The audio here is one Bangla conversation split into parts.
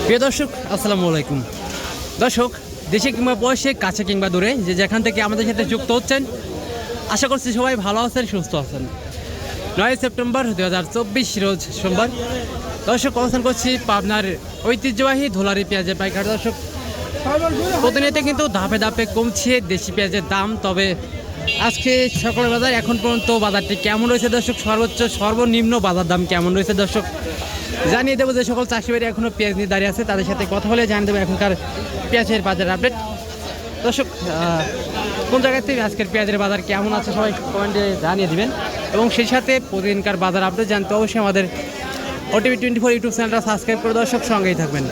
প্রিয় দর্শক আসসালামু আলাইকুম। দর্শক, দেশে কিংবা বয়সে কাছে কিংবা দূরে যে যেখান থেকে আমাদের সাথে যুক্ত হচ্ছেন, আশা করছি সবাই ভালো আছেন, সুস্থ আছেন। 9 সেপ্টেম্বর 2024 রোজ সোমবার। দর্শক, অবস্থান করছি পাবনার ঐতিহ্যবাহী ধোলারি পেঁয়াজের পাইকার। দর্শক, প্রতিনিয়ত কিন্তু ধাপে ধাপে কমছে দেশি পেঁয়াজের দাম। তবে আজকে সকালের বাজার এখন পর্যন্ত বাজারটি কেমন রয়েছে দর্শক, সর্বোচ্চ সর্বনিম্ন বাজার দাম কেমন রয়েছে দর্শক জানিয়ে দেবো। যে সকল চাষিবাড়ি এখনও পেঁয়াজ নিয়ে দাঁড়িয়ে আছে তাদের সাথে কথা বলে জানিয়ে দেবো এখনকার পেঁয়াজের বাজার আপডেট। দর্শক, কোন জায়গা থেকে আজকের পেঁয়াজের বাজার কেমন আছে সবাই কমেন্টে জানিয়ে দিবেন, এবং সেই সাথে প্রতিদিনকার বাজার আপডেট জানতে অবশ্যই আমাদের OTV 24 ইউটিউব চ্যানেলটা সাবস্ক্রাইব করে দর্শক সঙ্গেই থাকবেন।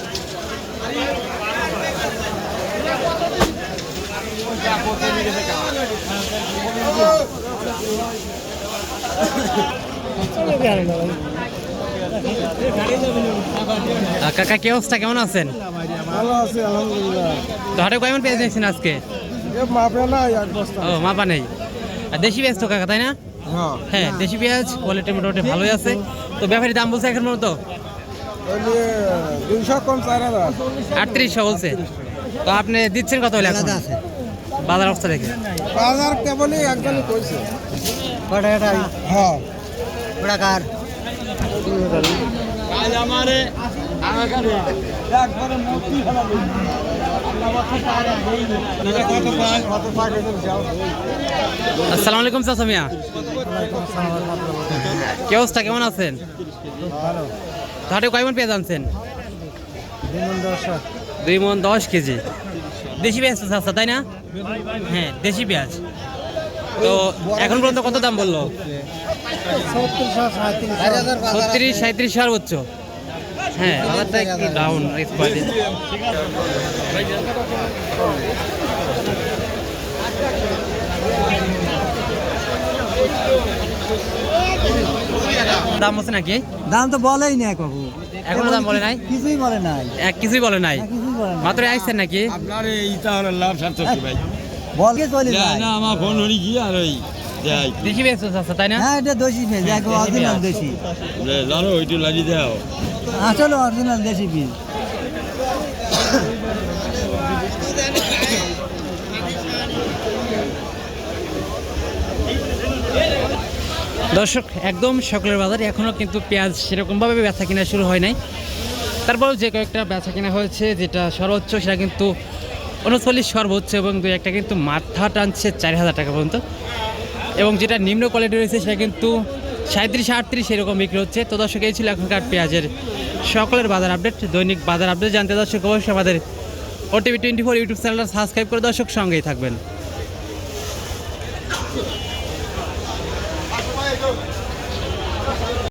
কাকা, কি অবস্থা, কেমন আছেন? ভালো আছি আলহামদুলিল্লাহ। তো হাটে কেমন পেঁয়াজ নিয়েছেন আজকে? মাপে না এক বস্তা। ও, মাপা নেই। আর দেশি পেঁয়াজ তো কাকা, তাই না? হ্যাঁ, দেশি পেঁয়াজ কোয়ালিটি মোটামুটি ভালোই আছে। তো ব্যাপারী দাম বলছে এখন মতো 200 কম 4000 3800 বলছে। তো আপনি দিচ্ছেন কত হলে এখন বাজার অবস্থা দেখে? বাজার কেবলই একজনই কইছে। কটা এটাই হ্যাঁ ওটা কার আজ আমারে আগারে একবারে মোটি ফেলাবে। আসসালামু আলাইকুম চাচা মিয়া, কি অবস্থা, কেমন আছেন? ভালো হাটে কয়মন পেঁয়াজ আনছেন? 2 মণ 10 2 মণ 10 কেজি দেশি পেঁয়াজ তো চাচা, তাই না? হ্যাঁ, দেশি পেঁয়াজ। তো এখন পর্যন্ত কত দাম বললো? 36 37 সর্বোচ্চ। হ্যাঁ, বাজারটা একটু ডাউন। দাম আছে নাকি? দাম তো বলেই না কবু, এখনো দাম বলে নাই? কিছুই বলে নাই, কিছুই বলে নাই, কিছুই বলে নাই। মাত্র আসছেন নাকি? আপনার এইটা হলো লাভ সার্থক ভাই। বলকে চলে যায় না আমার ফোন হরি কি আর ওই যাই দেশি পেঁয়াজ আছে, তাই না? হ্যাঁ, এটা দেশি পেঁয়াজ, এক দেশি অরিজিনাল পেঁয়াজ। দেশি, জানো ওইটু লাগি দাও। আসলে অরিজিনাল দেশি বীজ। দর্শক, একদম সকলের বাজারে এখনও কিন্তু পেঁয়াজ সেরকমভাবে বেচা কিনা শুরু হয় নাই। তারপর যে কয়েকটা বেচা কিনা হয়েছে, যেটা সর্বোচ্চ সেটা কিন্তু 39 সর্বোচ্চ, এবং দু একটা কিন্তু মাথা টানছে 4000 টাকা পর্যন্ত, এবং যেটা নিম্ন কোয়ালিটি রয়েছে সেটা কিন্তু 37 38 এরকম বিক্রি হচ্ছে। তো দর্শক, এই ছিল এখনকার পেঁয়াজের সকলের বাজার আপডেট। দৈনিক বাজার আপডেট জানতে দর্শক অবশ্যই আমাদের OTV 24 ইউটিউব চ্যানেলটা সাবস্ক্রাইব করে দর্শক সঙ্গেই থাকবেন।